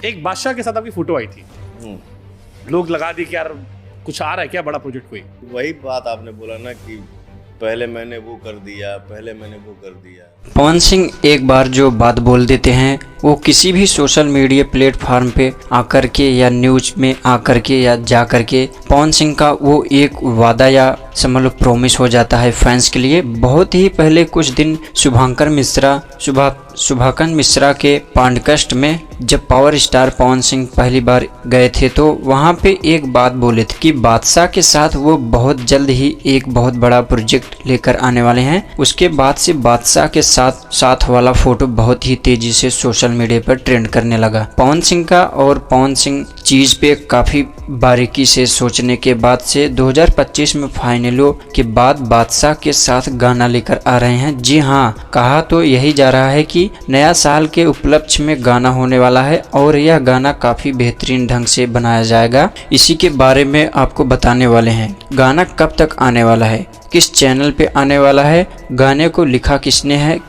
एक बादशाह के साथ आपकी फोटो आई थी, लोग लगा दी कि यार कुछ आ रहा है क्या बड़ा प्रोजेक्ट कोई। वही बात आपने बोला ना कि पहले मैंने वो कर दिया, पहले मैंने वो कर दिया। पवन सिंह एक बार जो बात बोल देते हैं वो किसी भी सोशल मीडिया प्लेटफॉर्म पे आकर के या न्यूज में आकर के या जा कर के पवन सिंह का वो एक वादा या समझ लो प्रॉमिस हो जाता है फैंस के लिए। बहुत ही पहले कुछ दिन शुभांकर मिश्रा के पॉडकास्ट में जब पावर स्टार पवन सिंह पहली बार गए थे तो वहाँ पे एक बात बोले थे कि बादशाह के साथ वो बहुत जल्द ही एक बहुत बड़ा प्रोजेक्ट लेकर आने वाले हैं। उसके बाद से बादशाह के साथ वाला फोटो बहुत ही तेजी से सोशल मीडिया पर ट्रेंड करने लगा पवन सिंह का। और पवन सिंह चीज पे काफी बारीकी से सोचने के बाद से 2025 में फाइनलों के बाद बादशाह के साथ गाना लेकर आ रहे हैं। जी हाँ, कहा तो यही जा रहा है कि नया साल के उपलक्ष्य में गाना होने वाला है और यह गाना काफी बेहतरीन ढंग से बनाया जाएगा। इसी के बारे में आपको बताने वाले हैं। गाना कब तक आने वाला है, किस चैनल पे आने वाला है, गाने को लिखा किसने है,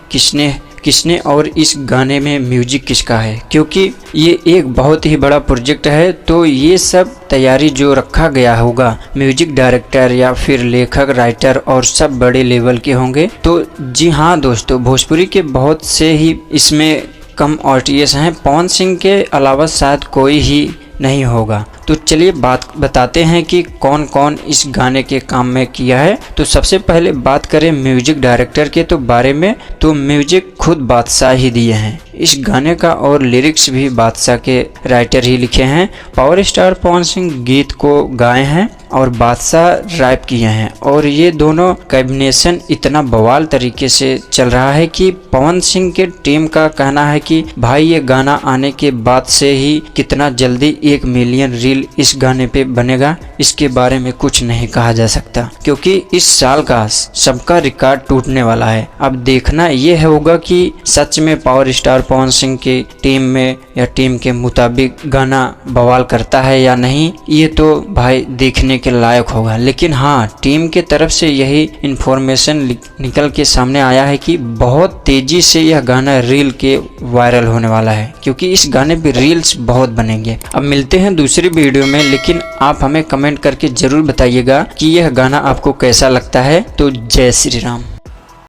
किसने और इस गाने में म्यूजिक किसका है, क्योंकि ये एक बहुत ही बड़ा प्रोजेक्ट है। तो ये सब तैयारी जो रखा गया होगा म्यूजिक डायरेक्टर या फिर लेखक, राइटर और सब बड़े लेवल के होंगे। तो जी हाँ दोस्तों, भोजपुरी के बहुत से ही इसमें कम आर्टिस्ट हैं, पवन सिंह के अलावा शायद कोई ही नहीं होगा। तो चलिए बात बताते हैं कि कौन कौन इस गाने के काम में किया है। तो सबसे पहले बात करें म्यूजिक डायरेक्टर के तो बारे में, तो म्यूजिक खुद बादशाह ही दिए हैं इस गाने का और लिरिक्स भी बादशाह के राइटर ही लिखे हैं। पावर स्टार पवन सिंह गीत को गाए हैं और बादशाह रैप किए हैं और ये दोनों कॉम्बिनेशन इतना बवाल तरीके से चल रहा है कि पवन सिंह के टीम का कहना है कि भाई ये गाना आने के बाद से ही कितना जल्दी 1 मिलियन रील इस गाने पे बनेगा, इसके बारे में कुछ नहीं कहा जा सकता, क्योंकि इस साल का सबका रिकॉर्ड टूटने वाला है। अब देखना ये होगा कि सच में पावर स्टार पवन सिंह की टीम में या टीम के मुताबिक गाना बवाल करता है या नहीं, ये तो भाई देखने के लायक होगा। लेकिन हाँ, टीम के तरफ से यही इंफॉर्मेशन निकल के सामने आया है कि बहुत तेजी से यह गाना रील के वायरल होने वाला है, क्योंकि इस गाने पे रील्स बहुत बनेंगे। अब मिलते हैं दूसरी वीडियो में, लेकिन आप हमें कमेंट करके जरूर बताइएगा कि यह गाना आपको कैसा लगता है। तो जय श्री राम।